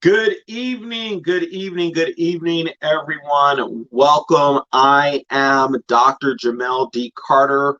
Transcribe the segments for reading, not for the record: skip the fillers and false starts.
Good evening, everyone. Welcome. I am Dr. Jamel D. Carter,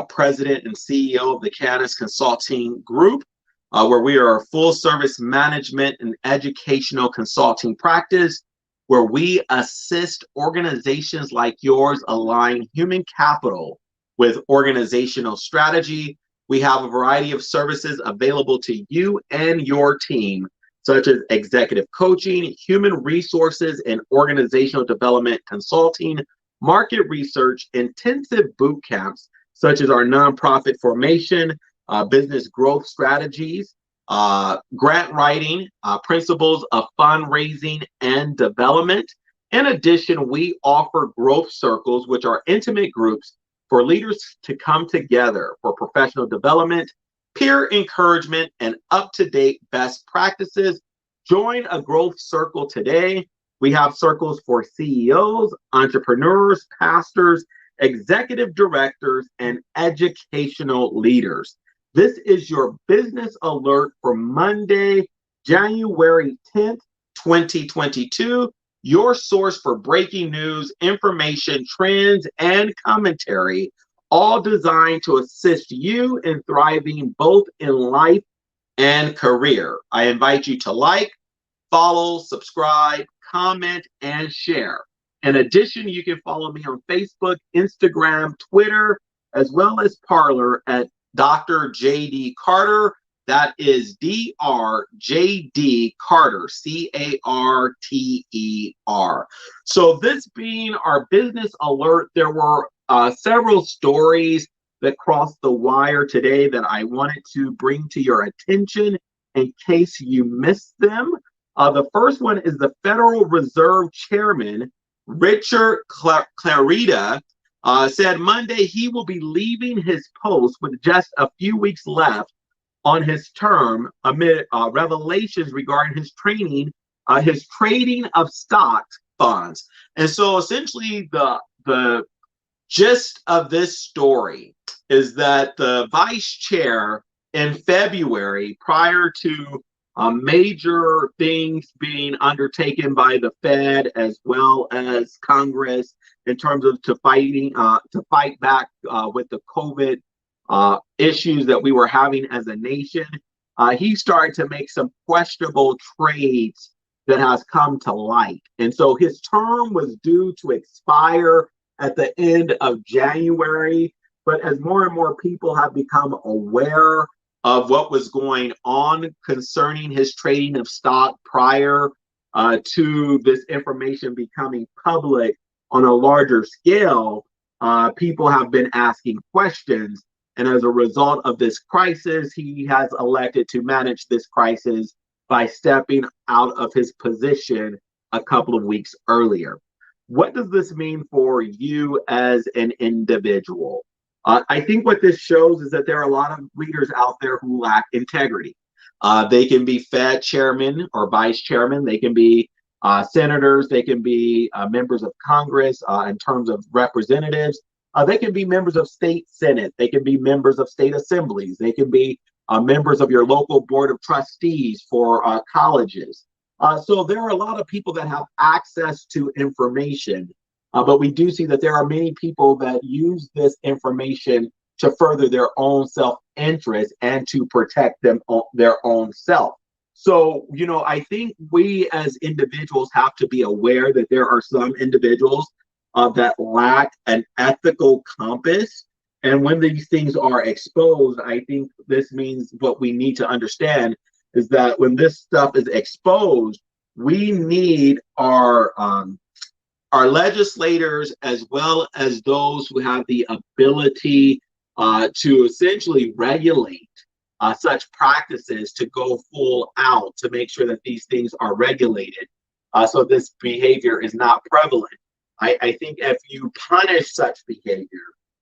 President and CEO of the Kayannus Consulting Group, where we are a full service management and educational consulting practice, where we assist organizations like yours align human capital with organizational strategy. We have a variety of services available to you and your team, such as executive coaching, human resources and organizational development consulting, market research, intensive boot camps, such as our nonprofit formation, business growth strategies, grant writing, principles of fundraising and development. In addition, we offer growth circles, which are intimate groups for leaders to come together for professional development, peer encouragement, and up-to-date best practices. Join a growth circle today. We have circles for CEOs, entrepreneurs, pastors, executive directors, and educational leaders. This is your business alert for Monday, January 10th, 2022. Your source for breaking news, information, trends, and commentary, all designed to assist you in thriving both in life and career. I invite you to like, follow, subscribe, comment, and share. In addition, you can follow me on Facebook, Instagram, Twitter, as well as Parler at Dr. JD Carter. That is DRJD Carter, CARTER. So this being our business alert, there were several stories that crossed the wire today that I wanted to bring to your attention in case you missed them. The first one is the Federal Reserve Chairman, Richard Clarida, said Monday he will be leaving his post with just a few weeks left on his term amid revelations regarding his trading of stock funds. And so essentially the gist of this story is that the vice chair in February, prior to major things being undertaken by the Fed as well as Congress in terms of to fight back with the COVID issues that we were having as a nation, he started to make some questionable trades that has come to light. And so his term was due to expire at the end of January. But as more and more people have become aware of what was going on concerning his trading of stock prior to this information becoming public on a larger scale, people have been asking questions. And as a result of this crisis, he has elected to manage this crisis by stepping out of his position a couple of weeks earlier. What does this mean for you as an individual? I think what this shows is that there are a lot of leaders out there who lack integrity. They can be Fed chairman or vice chairman. They can be senators. They can be members of Congress in terms of representatives. They can be members of state senate. They can be members of state assemblies. They can be members of your local board of trustees for colleges. So there are a lot of people that have access to information. But we do see that there are many people that use this information to further their own self-interest and to protect their own self. So, I think we as individuals have to be aware that there are some individuals that lack an ethical compass. And when these things are exposed, I think this means what we need to understand is that when this stuff is exposed, we need our legislators, as well as those who have the ability to essentially regulate such practices, to go full out to make sure that these things are regulated so this behavior is not prevalent. I think if you punish such behavior,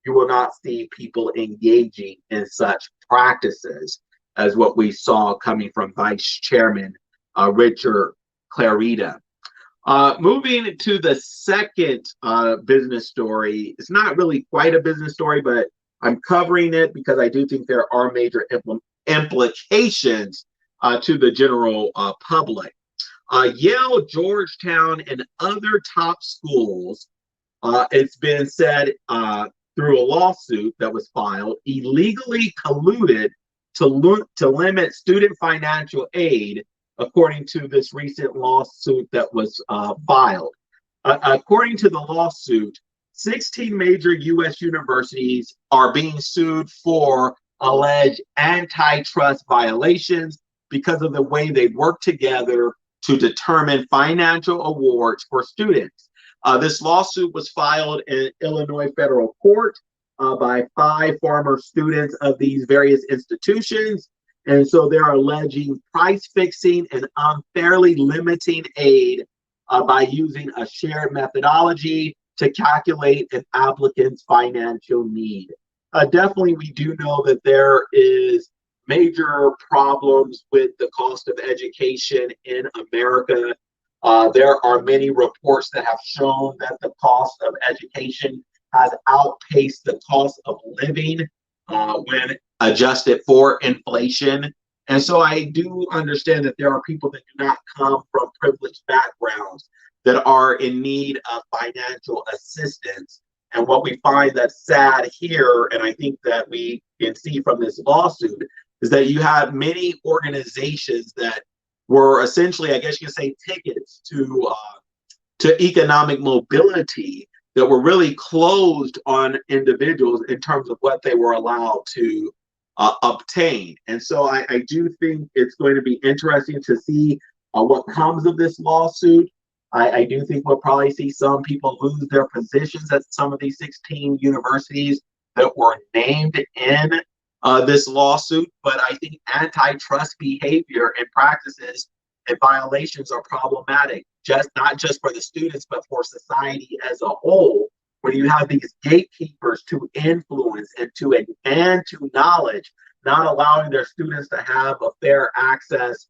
you will not see people engaging in such practices as what we saw coming from Vice Chairman Richard Clarida. Moving to the second business story. It's not really quite a business story, but I'm covering it because I do think there are major implications to the general public. Yale, Georgetown, and other top schools, it's been said through a lawsuit that was filed, illegally colluded to limit student financial aid, according to this recent lawsuit that was filed. According to the lawsuit, 16 major U.S. universities are being sued for alleged antitrust violations because of the way they work together to determine financial awards for students. This lawsuit was filed in Illinois federal court by 5 former students of these various institutions. And so they're alleging price fixing and unfairly limiting aid by using a shared methodology to calculate an applicant's financial need. Definitely, we do know that there is major problems with the cost of education in America. There are many reports that have shown that the cost of education has outpaced the cost of living when adjusted for inflation. And so I do understand that there are people that do not come from privileged backgrounds that are in need of financial assistance. And what we find that's sad here, and I think that we can see from this lawsuit, is that you have many organizations that were essentially, I guess you could say, tickets to economic mobility that were really closed on individuals in terms of what they were allowed to obtain. And so I do think it's going to be interesting to see what comes of this lawsuit. I do think we'll probably see some people lose their positions at some of these 16 universities that were named in this lawsuit. But I think antitrust behavior and practices and violations are problematic, not just for the students, but for society as a whole, where you have these gatekeepers to influence and to knowledge, not allowing their students to have a fair access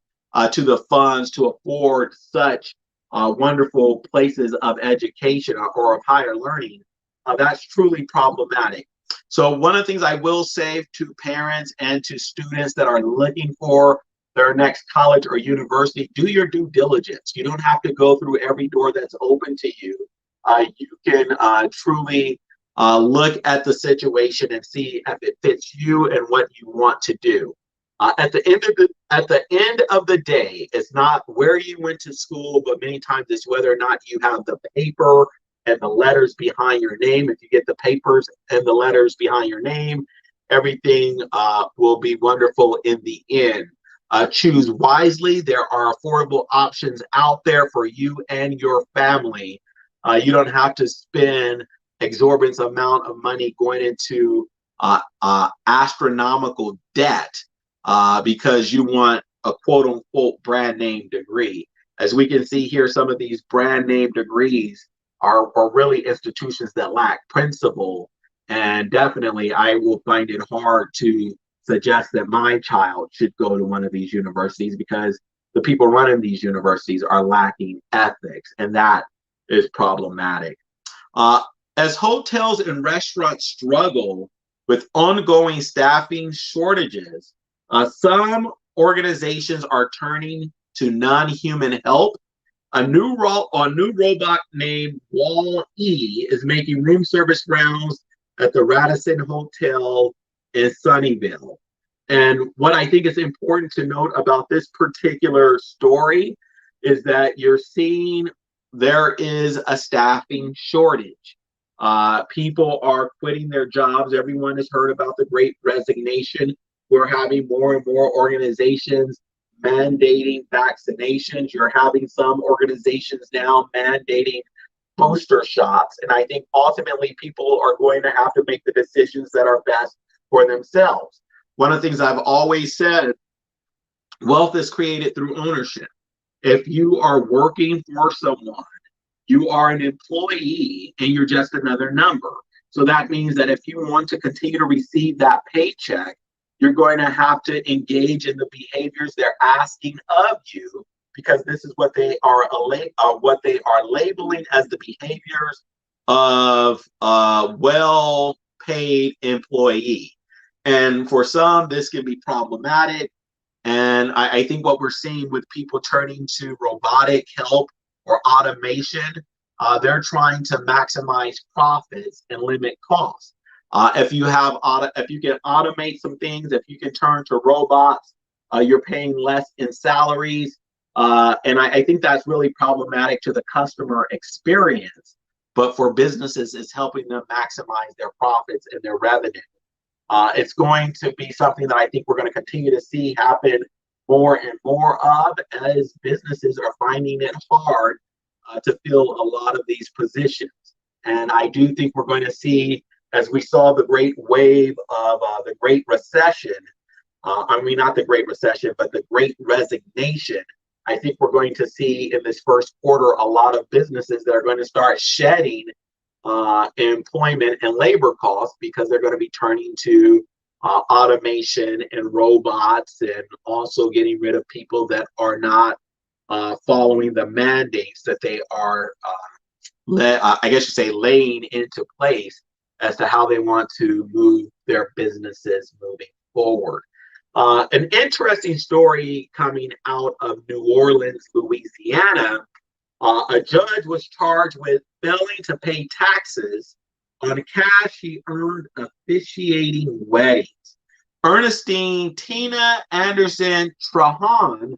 to the funds to afford such wonderful places of education or of higher learning. That's truly problematic. So one of the things I will say to parents and to students that are looking for their next college or university, do your due diligence. You don't have to go through every door that's open to you. You can truly look at the situation and see if it fits you and what you want to do. At the end of the day, it's not where you went to school, but many times it's whether or not you have the paper and the letters behind your name. If you get the papers and the letters behind your name, everything will be wonderful in the end. Choose wisely. There are affordable options out there for you and your family. You don't have to spend exorbitant amount of money going into astronomical debt because you want a quote unquote brand name degree. As we can see here, some of these brand name degrees are really institutions that lack principle. And definitely, I will find it hard to suggest that my child should go to one of these universities because the people running these universities are lacking ethics, and that is problematic. As hotels and restaurants struggle with ongoing staffing shortages, some organizations are turning to non-human help. A new robot named Wall-E is making room service rounds at the Radisson Hotel in Sunnyvale. And what I think is important to note about this particular story is that you're seeing there is a staffing shortage. People are quitting their jobs. Everyone has heard about the Great Resignation. We're having more and more organizations mandating vaccinations. You're having some organizations now mandating booster shots. And I think ultimately people are going to have to make the decisions that are best for themselves. One of the things I've always said, wealth is created through ownership. If you are working for someone, you are an employee and you're just another number. So that means that if you want to continue to receive that paycheck, you're going to have to engage in the behaviors they're asking of you, because this is what they are labeling as the behaviors of a well-paid employee. And for some, this can be problematic. And I think what we're seeing with people turning to robotic help or automation, they're trying to maximize profits and limit costs. If you can automate some things, if you can turn to robots, you're paying less in salaries. And I think that's really problematic to the customer experience. But for businesses, it's helping them maximize their profits and their revenue. It's going to be something that I think we're going to continue to see happen more and more of as businesses are finding it hard to fill a lot of these positions. And I do think we're going to see, as we saw the great wave of the Great Recession, I mean, not the Great Recession, but the Great Resignation. I think we're going to see in this first quarter a lot of businesses that are going to start shedding employment and labor costs because they're going to be turning to automation and robots, and also getting rid of people that are not following the mandates that they are, I guess you say, laying into place as to how they want to move their businesses moving forward. An interesting story coming out of New Orleans, Louisiana. A judge was charged with failing to pay taxes on cash he earned officiating weddings. Ernestine Tina Anderson Trahan,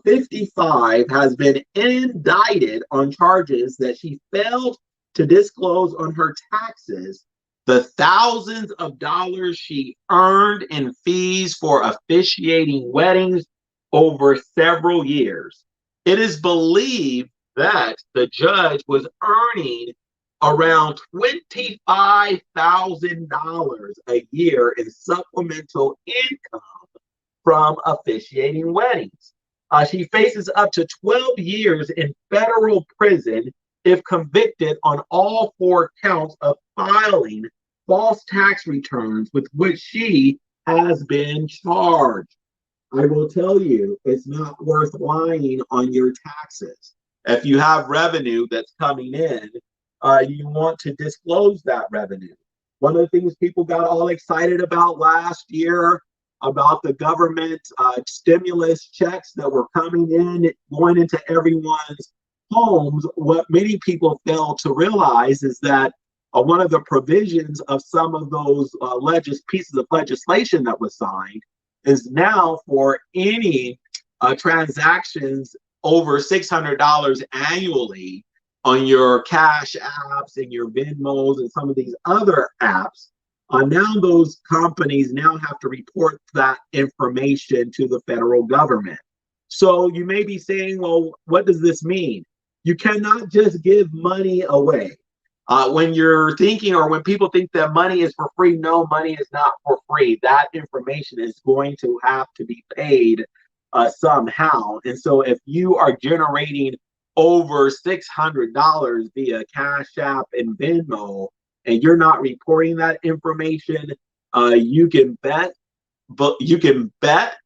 55, has been indicted on charges that she failed to disclose on her taxes the thousands of dollars she earned in fees for officiating weddings over several years. It is believed that the judge was earning around $25,000 a year in supplemental income from officiating weddings. She faces up to 12 years in federal prison if convicted on all 4 counts of filing false tax returns with which she has been charged. I will tell you, it's not worth lying on your taxes. If you have revenue that's coming in, you want to disclose that revenue. One of the things people got all excited about last year about the government stimulus checks that were coming in, going into everyone's homes, what many people fail to realize is that one of the provisions of some of those pieces of legislation that was signed is now for any transactions over $600 annually on your Cash apps and your Venmos and some of these other apps. Now those companies now have to report that information to the federal government. So you may be saying, well, what does this mean? You cannot just give money away. When you're thinking, or when people think that money is for free, no, money is not for free. That information is going to have to be paid somehow. And so if you are generating over $600 via Cash App and Venmo, and you're not reporting that information, you can bet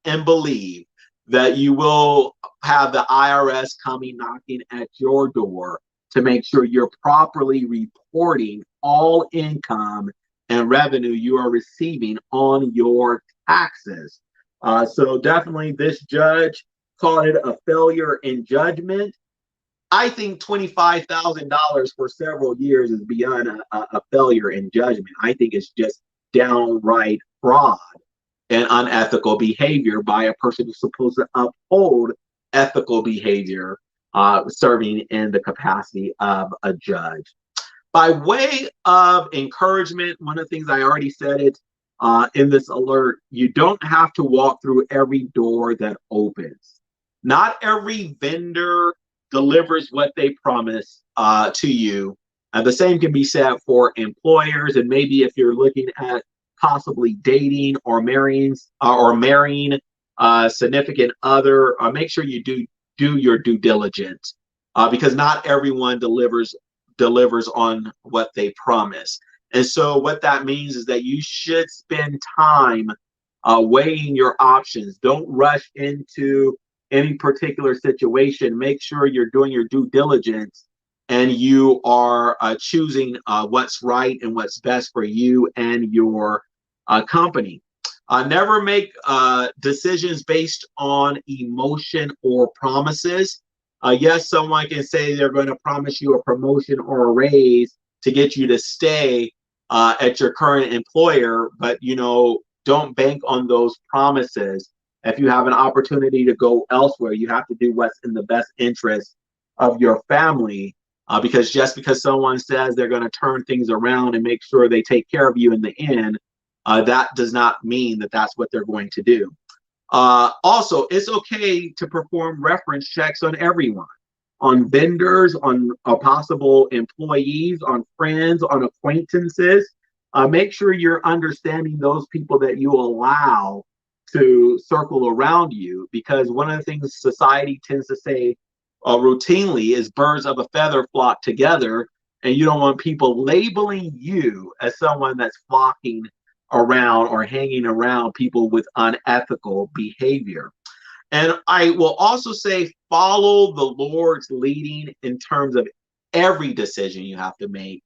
and believe that you will have the IRS coming knocking at your door to make sure you're properly reporting all income and revenue you are receiving on your taxes. So definitely this judge called it a failure in judgment. I think $25,000 for several years is beyond a failure in judgment. I think it's just downright fraud and unethical behavior by a person who's supposed to uphold ethical behavior, serving in the capacity of a judge. By way of encouragement, one of the things I already said it in this alert, you don't have to walk through every door that opens. Not every vendor delivers what they promise to you. And the same can be said for employers. And maybe if you're looking at possibly dating or marrying a significant other, make sure you do your due diligence, because not everyone delivers on what they promise. And so what that means is that you should spend time weighing your options. Don't rush into any particular situation. Make sure you're doing your due diligence and you are choosing what's right and what's best for you and your company. Never make decisions based on emotion or promises. Yes, someone can say they're going to promise you a promotion or a raise to get you to stay at your current employer, but don't bank on those promises. If you have an opportunity to go elsewhere, you have to do what's in the best interest of your family. Because just because someone says they're going to turn things around and make sure they take care of you in the end, that does not mean that that's what they're going to do. Also, it's okay to perform reference checks on everyone, on vendors, on possible employees, on friends, on acquaintances. Make sure you're understanding those people that you allow to circle around you, because one of the things society tends to say routinely is birds of a feather flock together, and you don't want people labeling you as someone that's flocking around or hanging around people with unethical behavior. And I will also say, follow the Lord's leading in terms of every decision you have to make.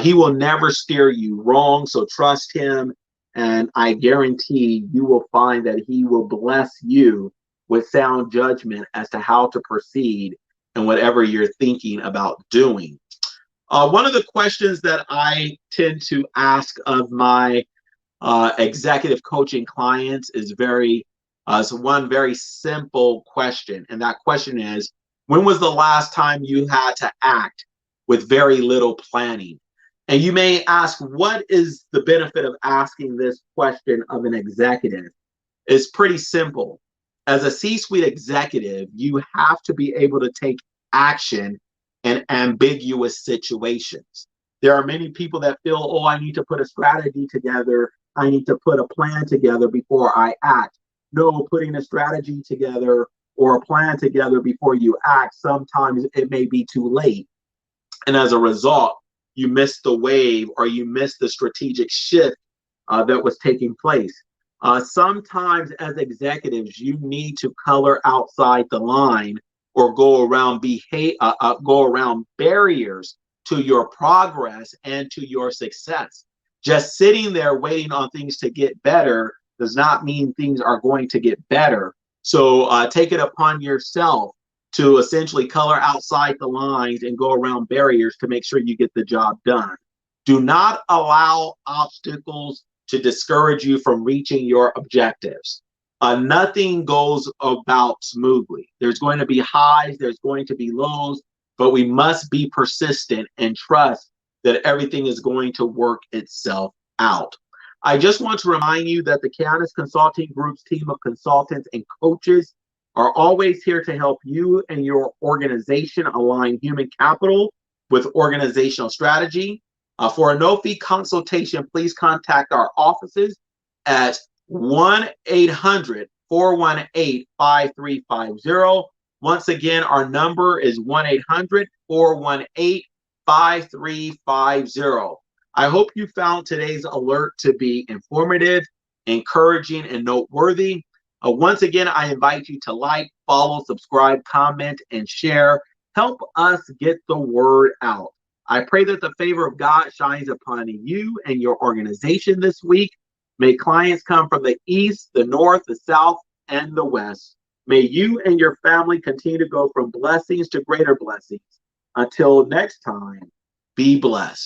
He will never steer you wrong, so trust him. And I guarantee you will find that he will bless you with sound judgment as to how to proceed in whatever you're thinking about doing. One of the questions that I tend to ask of my executive coaching clients is one very simple question. And that question is, when was the last time you had to act with very little planning? And you may ask, what is the benefit of asking this question of an executive? It's pretty simple. As a C-suite executive, you have to be able to take action in ambiguous situations. There are many people that feel, oh, I need to put a strategy together. I need to put a plan together before I act. No, putting a strategy together or a plan together before you act, sometimes it may be too late. And as a result, you miss the wave or you miss the strategic shift that was taking place. Sometimes as executives, you need to color outside the line or go around barriers to your progress and to your success. Just sitting there waiting on things to get better does not mean things are going to get better. So take it upon yourself to essentially color outside the lines and go around barriers to make sure you get the job done. Do not allow obstacles to discourage you from reaching your objectives. Nothing goes about smoothly. There's going to be highs, there's going to be lows, but we must be persistent and trust that everything is going to work itself out. I just want to remind you that the Kayannus Consulting Group's team of consultants and coaches are always here to help you and your organization align human capital with organizational strategy. For a no-fee consultation, please contact our offices at 1-800-418-5350. Once again, our number is 1-800-418-5350. I hope you found today's alert to be informative, encouraging, and noteworthy. Once again, I invite you to like, follow, subscribe, comment, and share. Help us get the word out. I pray that the favor of God shines upon you and your organization this week. May clients come from the east, the north, the south, and the west. May you and your family continue to go from blessings to greater blessings. Until next time, be blessed.